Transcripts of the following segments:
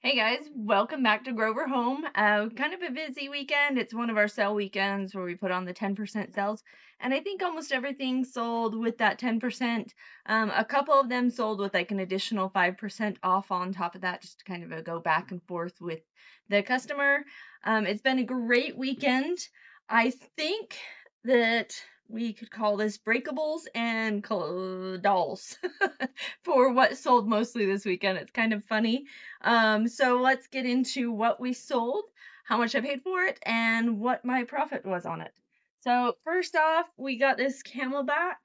Hey guys, welcome back to Grover Home. Kind of a busy weekend. It's one of our sale weekends where we put on the 10% sales, and I think almost everything sold with that 10%. A couple of them sold with like an additional 5% off on top of that, just to kind of go back and forth with the customer. It's been a great weekend. I think that we could call this breakables and dolls for what sold mostly this weekend. It's kind of funny. So let's get into what we sold, how much I paid for it, and what my profit was on it. So first off, we got this camelback.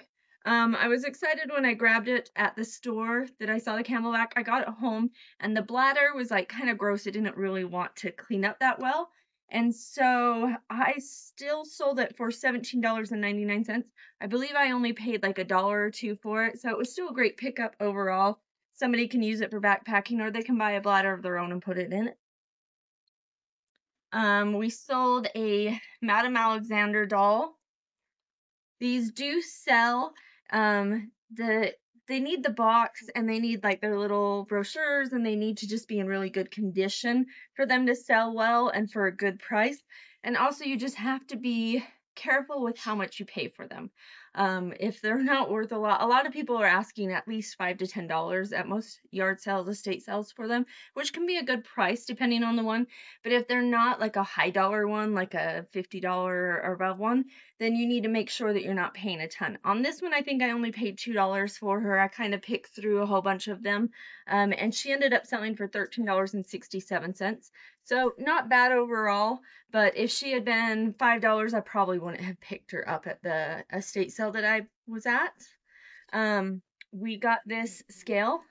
I was excited when I grabbed it at the store that I saw the camelback. I got it home and the bladder was like kind of gross. It didn't really want to clean up that well. And so I still sold it for $17.99. I believe I only paid like $1 or $2 for it. So it was still a great pickup overall. Somebody can use it for backpacking or they can buy a bladder of their own and put it in it. We sold a Madame Alexander doll. These do sell. They need the box and they need like their little brochures and they need to just be in really good condition for them to sell well and for a good price. And also you just have to be careful with how much you pay for them. If they're not worth a lot of people are asking at least $5 to $10 at most yard sales, estate sales for them, which can be a good price depending on the one. But if they're not like a high dollar one, like a $50 or above one, then you need to make sure that you're not paying a ton. On this one, I think I only paid $2 for her. I kind of picked through a whole bunch of them, and she ended up selling for $13.67. So not bad overall, but if she had been $5, I probably wouldn't have picked her up at the estate sale that I was at. We got this scale,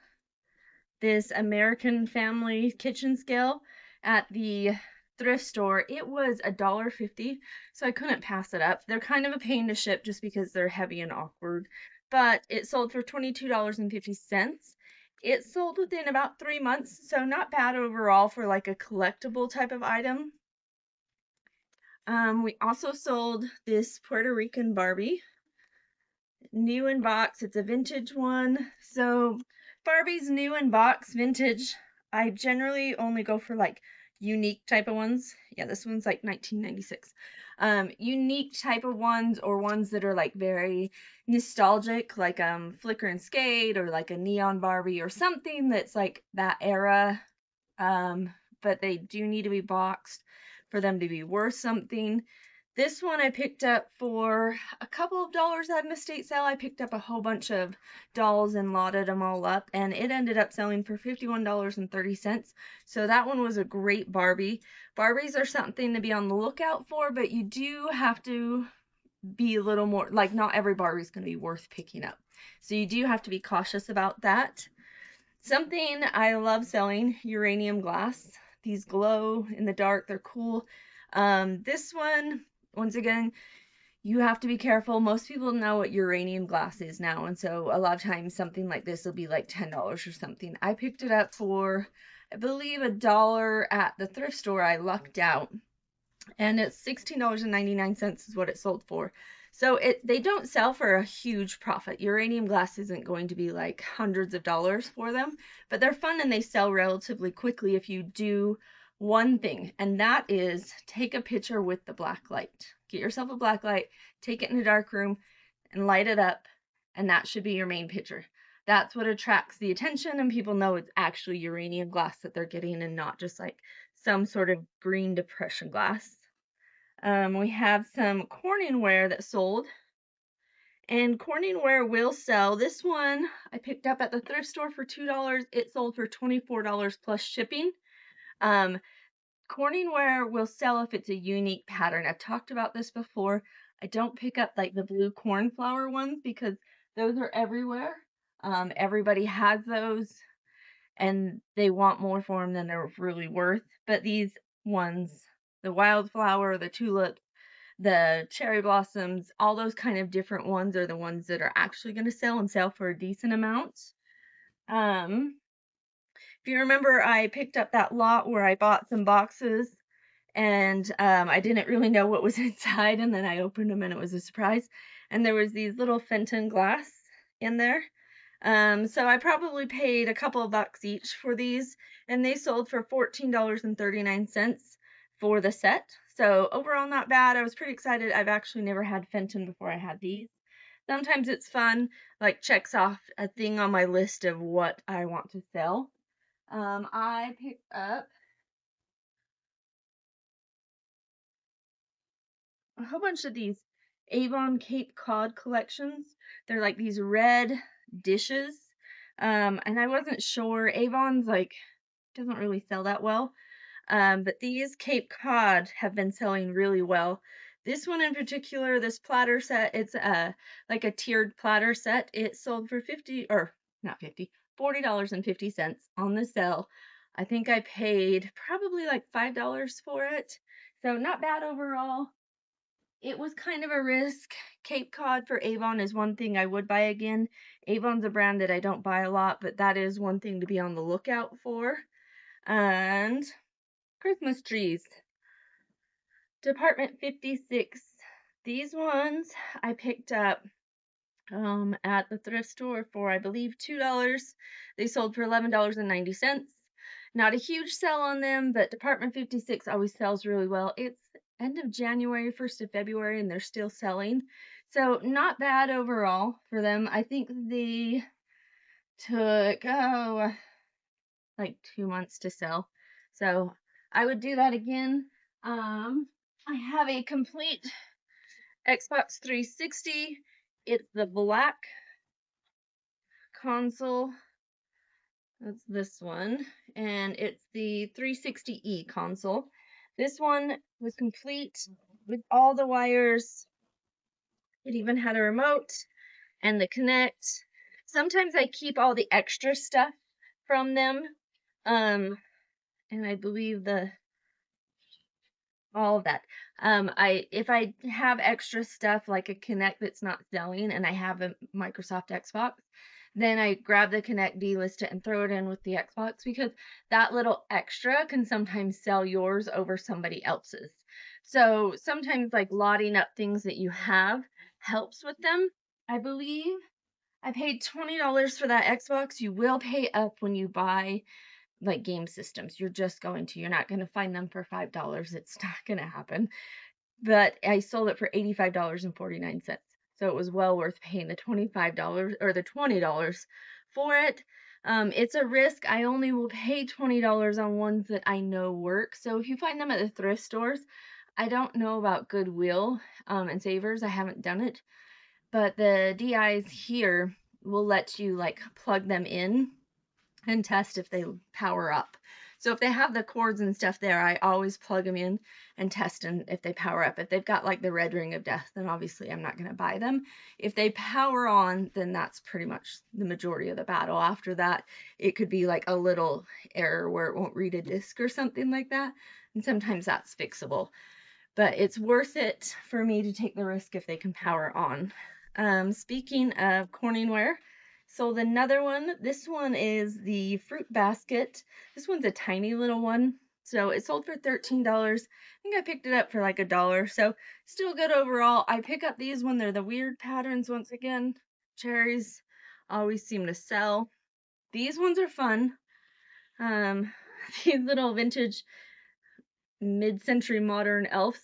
this American Family kitchen scale at the thrift store. It was $1.50, so I couldn't pass it up. They're kind of a pain to ship just because they're heavy and awkward, but it sold for $22.50. It sold within about 3 months, so not bad overall for like a collectible type of item. We also sold this Puerto Rican Barbie, new in box. It's a vintage one. So Barbie's new in box, vintage. I generally only go for like unique type of ones. Yeah, this one's like 1996. Unique type of ones or ones that are like very nostalgic, like Flicker and Skate or like a neon Barbie or something that's like that era. But they do need to be boxed for them to be worth something. This one I picked up for a couple of dollars at an estate sale. I picked up a whole bunch of dolls and lotted them all up, and it ended up selling for $51.30. So that one was a great Barbie. Barbies are something to be on the lookout for, but you do have to be a little more, like not every Barbie's going to be worth picking up. So you do have to be cautious about that. Something I love selling, uranium glass. These glow in the dark, they're cool. This one, once again, you have to be careful. Most people know what uranium glass is now, and so a lot of times something like this will be like $10 or something. I picked it up for, I believe, $1 at the thrift store. I lucked out, and it's $16.99 is what it sold for. So they don't sell for a huge profit. Uranium glass isn't going to be like hundreds of dollars for them, but they're fun and they sell relatively quickly if you do one thing, and that is take a picture with the black light. Get yourself a black light, take it in a dark room, and light it up, and that should be your main picture. That's what attracts the attention, and people know it's actually uranium glass that they're getting and not just like some sort of green depression glass. We have some CorningWare that sold, and CorningWare will sell. This one I picked up at the thrift store for $2. It sold for $24 plus shipping. CorningWare will sell if it's a unique pattern. I've talked about this before. I don't pick up like the blue cornflower ones because those are everywhere. Everybody has those and they want more for them than they're really worth. But these ones, the wildflower, the tulip, the cherry blossoms, all those kind of different ones are the ones that are actually going to sell and sell for a decent amount. If you remember, I picked up that lot where I bought some boxes and I didn't really know what was inside, and then I opened them and it was a surprise. And there was these little Fenton glass in there. So I probably paid a couple of bucks each for these, and they sold for $14.39 for the set. So overall, not bad. I was pretty excited. I've actually never had Fenton before I had these. Sometimes it's fun, like checks off a thing on my list of what I want to sell. I picked up a whole bunch of these Avon Cape Cod collections. They're like these red dishes. And I wasn't sure. Avon's like doesn't really sell that well. But these Cape Cod have been selling really well. This one in particular, this platter set, it's like a tiered platter set. It sold for 50 or not 50, $40.50 on the sale. I think I paid probably like $5 for it. So not bad overall. It was kind of a risk. Cape Cod for Avon is one thing I would buy again. Avon's a brand that I don't buy a lot, but that is one thing to be on the lookout for. And Christmas trees. Department 56. These ones I picked up at the thrift store for, I believe, $2. They sold for $11.90. Not a huge sell on them, but Department 56 always sells really well. It's end of January, 1st of February, and they're still selling. So not bad overall for them. I think they took, like 2 months to sell. So I would do that again. I have a complete Xbox 360. It's the black console. That's this one. And it's the 360E console. This one was complete with all the wires. It even had a remote and the Connect. Sometimes I keep all the extra stuff from them. And I believe all of that. If I have extra stuff like a Connect that's not selling and I have a Microsoft Xbox, then I grab the Connect, delist it, and throw it in with the Xbox because that little extra can sometimes sell yours over somebody else's. So sometimes like lotting up things that you have helps with them. I believe I paid $20 for that Xbox. You will pay up when you buy like game systems. You're not going to find them for $5. It's not going to happen. But I sold it for $85.49. So it was well worth paying the $25 or the $20 for it. It's a risk. I only will pay $20 on ones that I know work. So if you find them at the thrift stores, I don't know about Goodwill and Savers. I haven't done it. But the DIs here will let you like plug them in and test if they power up. So if they have the cords and stuff there, I always plug them in and test and if they power up. If they've got like the red ring of death, then obviously I'm not going to buy them. If they power on, then that's pretty much the majority of the battle. After that, it could be like a little error where it won't read a disc or something like that. And sometimes that's fixable. But it's worth it for me to take the risk if they can power on. Speaking of Corningware, sold another one. This one is the fruit basket. This one's a tiny little one. So it sold for $13. I think I picked it up for like $1. So still good overall. I pick up these when they're the weird patterns once again. Cherries always seem to sell. These ones are fun. These little vintage mid-century modern elves.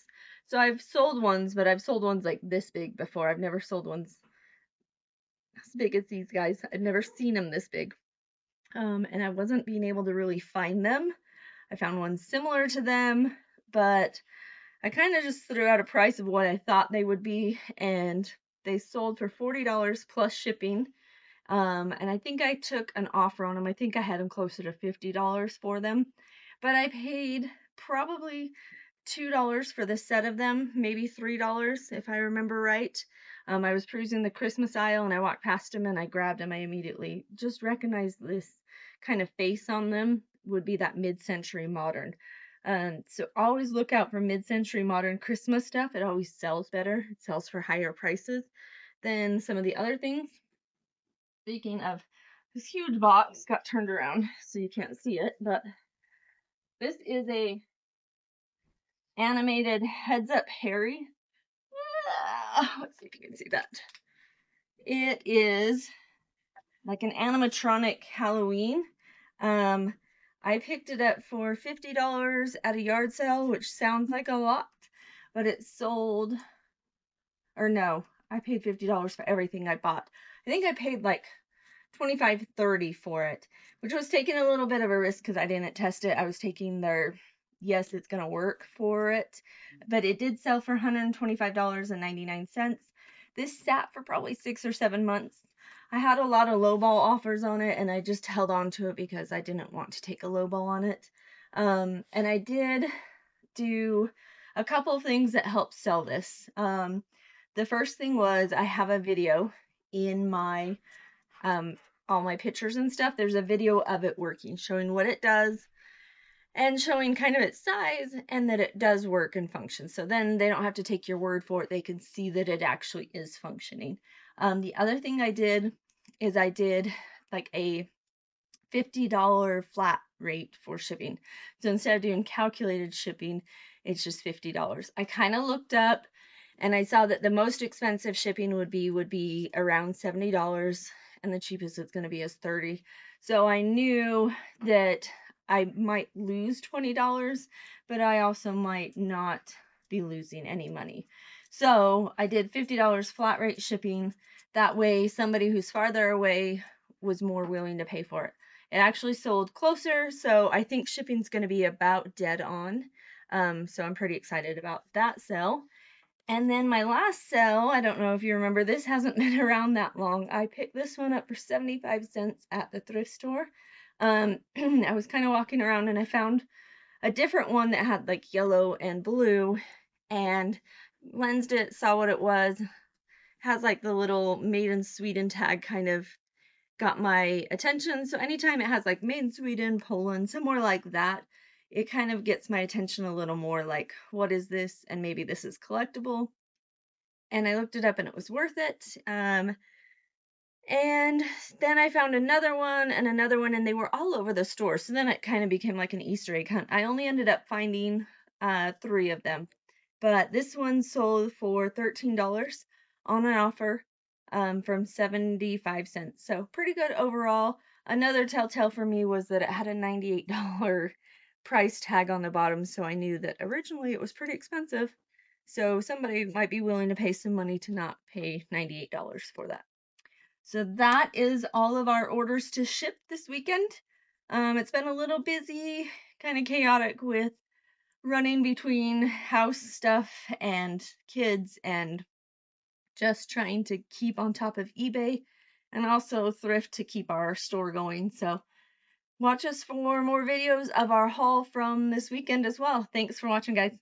So I've sold ones, but I've sold ones like this big before. I've never sold ones as big as these guys. I've never seen them this big. And I wasn't being able to really find them. I found ones similar to them, but I kind of just threw out a price of what I thought they would be, and they sold for $40 plus shipping. And I think I took an offer on them. I think I had them closer to $50 for them, but I paid probably $2 for the set of them, maybe $3 if I remember right. I was perusing the Christmas aisle and I walked past them and I grabbed them. I immediately just recognized this kind of face on them would be that mid-century modern. So always look out for mid-century modern Christmas stuff. It always sells better. It sells for higher prices than some of the other things. Speaking of, this huge box got turned around so you can't see it, but this is a animated Heads Up Harry. Let's see if you can see that. It is like an animatronic Halloween. I picked it up for $50 at a yard sale, which sounds like a lot, but it sold, or no, I paid $50 for everything I bought. I think I paid like $25, $30 for it, which was taking a little bit of a risk because I didn't test it. I was taking their, yes, it's going to work for it, but it did sell for $125.99. This sat for probably 6 or 7 months. I had a lot of lowball offers on it, and I just held on to it because I didn't want to take a lowball on it. And I did do a couple things that helped sell this. The first thing was I have a video in my all my pictures and stuff. There's a video of it working, showing what it does and showing kind of its size and that it does work and function. So then they don't have to take your word for it. They can see that it actually is functioning. The other thing I did is I did like a $50 flat rate for shipping. So instead of doing calculated shipping, it's just $50. I kind of looked up and I saw that the most expensive shipping would be around $70 and the cheapest it's going to be is $30. So I knew that I might lose $20, but I also might not be losing any money. So I did $50 flat rate shipping. That way somebody who's farther away was more willing to pay for it. It actually sold closer, so I think shipping's going to be about dead on. So I'm pretty excited about that sale. And then my last sale, I don't know if you remember, this hasn't been around that long. I picked this one up for 75 cents at the thrift store. I was kind of walking around and I found a different one that had like yellow and blue, and lensed it, saw what it was. Has like the little made in Sweden tag kind of got my attention. So anytime it has like made in Sweden, Poland, somewhere like that, it kind of gets my attention a little more, like, what is this? And maybe this is collectible. And I looked it up and it was worth it. And then I found another one and another one, and they were all over the store. So then it kind of became like an Easter egg hunt. I only ended up finding 3 of them. But this one sold for $13 on an offer from 75 cents. So pretty good overall. Another telltale for me was that it had a $98 price tag on the bottom, so I knew that originally it was pretty expensive. So somebody might be willing to pay some money to not pay $98 for that. So that is all of our orders to ship this weekend. It's been a little busy, kind of chaotic with running between house stuff and kids and just trying to keep on top of eBay and also thrift to keep our store going. So watch us for more videos of our haul from this weekend as well. Thanks for watching, guys.